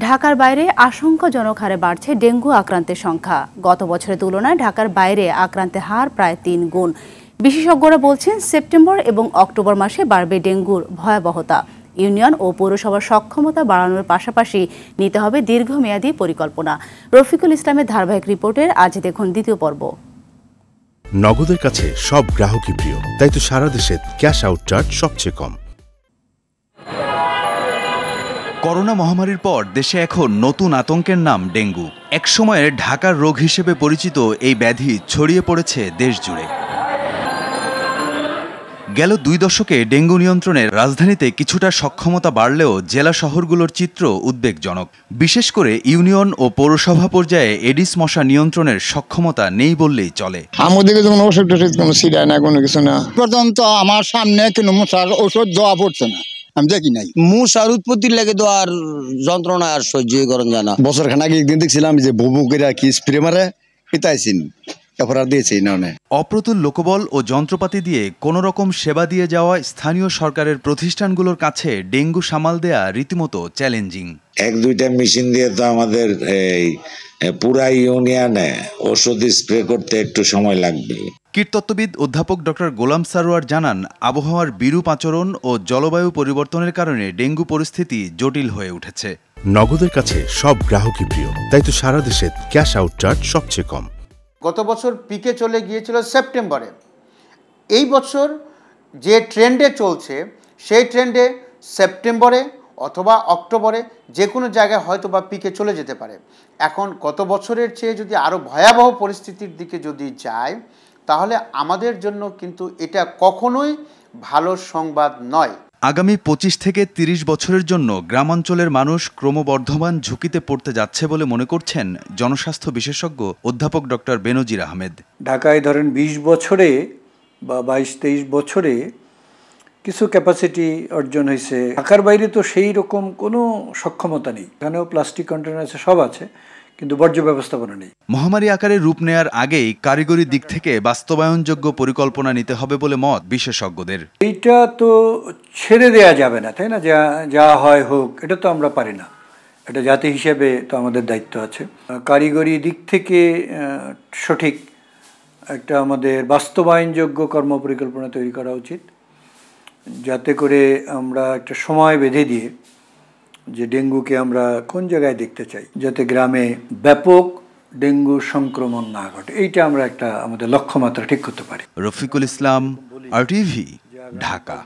ঢাকার বাইরে আশঙ্কাজনক হারে বাড়ছে ডেঙ্গু আক্রান্তের সংখ্যা। গত বছরের তুলনায় ঢাকার বাইরে আক্রান্তের হার প্রায় ৩ গুণ। বিশেষজ্ঞরা বলছেন সেপ্টেম্বর এবং অক্টোবর মাসে বাড়বে ডেঙ্গুর ভয়াবহতা। ইউনিয়ন ও পৌরসভার সক্ষমতা বাড়ানোর পাশাপাশি নিতে হবে দীর্ঘমেয়াদী পরিকল্পনা। রফিকুল ইসলামের ধারাবাহিক রিপোর্টের আজ দেখুন দ্বিতীয় পর্ব। নগদের কাছে সব গ্রাহকই প্রিয়, তাই তো সারা দেশে ক্যাশ আউট চার্জ সবচেয়ে কম। করোনা মহামারীর পর দেশে এখন নতুন আতঙ্কের নাম ডেঙ্গু। একসময়ের ঢাকার রোগ হিসেবে পরিচিত এই ব্যাধি ছড়িয়ে পড়েছে দেশ জুড়ে। গেল ২ দশকে ডেঙ্গু নিয়ন্ত্রণের রাজধানীতে কিছুটা সক্ষমতা বাড়লেও জেলা শহরগুলোর চিত্র উদ্বেগজনক। বিশেষ করে ইউনিয়ন ও পৌরসভা পর্যায়ে এডিস মশা নিয়ন্ত্রণের সক্ষমতা নেই বললেই চলে। আমাদের কোনো ওষুধ টষুধ কোনো সিডায় না, কোনো কিছু না। পর্যন্ত আমার সামনে কোনো মশার ওষুধ দেওয়া পড়ছে না, আমি দেখি নাই। মশার উৎপত্তির লেগে তো আর যন্ত্রণা আর সহ্যই করেন জানা। বছর খানাকে একদিন দেখছিলাম যে বুবু করে কি স্প্রে মারে, পিতাইছিন অপ্রতুল লোকবল ও যন্ত্রপাতি দিয়ে কোনো রকম সেবা দিয়ে যাওয়া স্থানীয় সরকারের প্রতিষ্ঠানগুলোর কাছে ডেঙ্গু সামাল দেয়া রীতিমতো চ্যালেঞ্জিং। ১-২টা মেশিন দিয়ে তো আমাদের এই পুরা ইউনিয়নে ওষুধ স্প্রে করতে একটু সময় লাগবে। কীটতত্ত্ববিদ অধ্যাপক ডক্টর গোলাম সারোয়ার জানান, আবহাওয়ার বিরূপ আচরণ ও জলবায়ু পরিবর্তনের কারণে ডেঙ্গু পরিস্থিতি জটিল হয়ে উঠেছে। নগদের কাছে সব গ্রাহকই প্রিয়, তাই তো সারা দেশে ক্যাশ আউট চার্জ সবচেয়ে কম। গত বছর পিকে চলে গিয়েছিল সেপ্টেম্বরে। এই বছর যে ট্রেন্ডে চলছে সেই ট্রেন্ডে সেপ্টেম্বরে অথবা অক্টোবরে যে কোনো জায়গায় হয়তো বা পিকে চলে যেতে পারে। এখন গত বছরের চেয়ে যদি আরও ভয়াবহ পরিস্থিতির দিকে যদি যায় তাহলে আমাদের জন্য কিন্তু এটা কখনোই ভালো সংবাদ নয়। আগামী ২৫ থেকে ৩০ বছরের জন্য গ্রামাঞ্চলের মানুষ ক্রমবর্ধমান ঝুঁকিতে পড়তে যাচ্ছে বলে মনে করছেন জনস্বাস্থ্য বিশেষজ্ঞ অধ্যাপক ডক্টর বেনজির আহমেদ। ঢাকায় ধরেন ২০ বছরে বা ২২-২৩ বছরে কিছু ক্যাপাসিটি অর্জন হয়েছে। ঢাকার বাইরে তো সেই রকম কোনো সক্ষমতা নেই। এখানেও প্লাস্টিক কন্টেনার আছে, সব আছে, কিন্তু বর্জ্য ব্যবস্থাপনা নেই। মহামারী আকারে রূপ নেয়ার আগেই কারিগরি দিক থেকে বাস্তবায়নযোগ্য পরিকল্পনা নিতে হবে বলে মত বিশেষজ্ঞদের। এইটা তো ছেড়ে দেয়া যাবে না, তাই না? যা হয় হোক, এটা তো আমরা পারি না। এটা জাতি হিসেবে তো আমাদের দায়িত্ব আছে। কারিগরি দিক থেকে সঠিক একটা আমাদের বাস্তবায়নযোগ্য কর্মপরিকল্পনা তৈরি করা উচিত, যাতে করে আমরা একটা সময় বেঁধে দিয়ে যে ডেঙ্গুকে আমরা কোন জায়গায় দেখতে চাই, যাতে গ্রামে ব্যাপক ডেঙ্গু সংক্রমণ না ঘটে, এইটা আমরা একটা আমাদের লক্ষ্যমাত্রা ঠিক করতে পারি। রফিকুল ইসলাম, RTV, ঢাকা।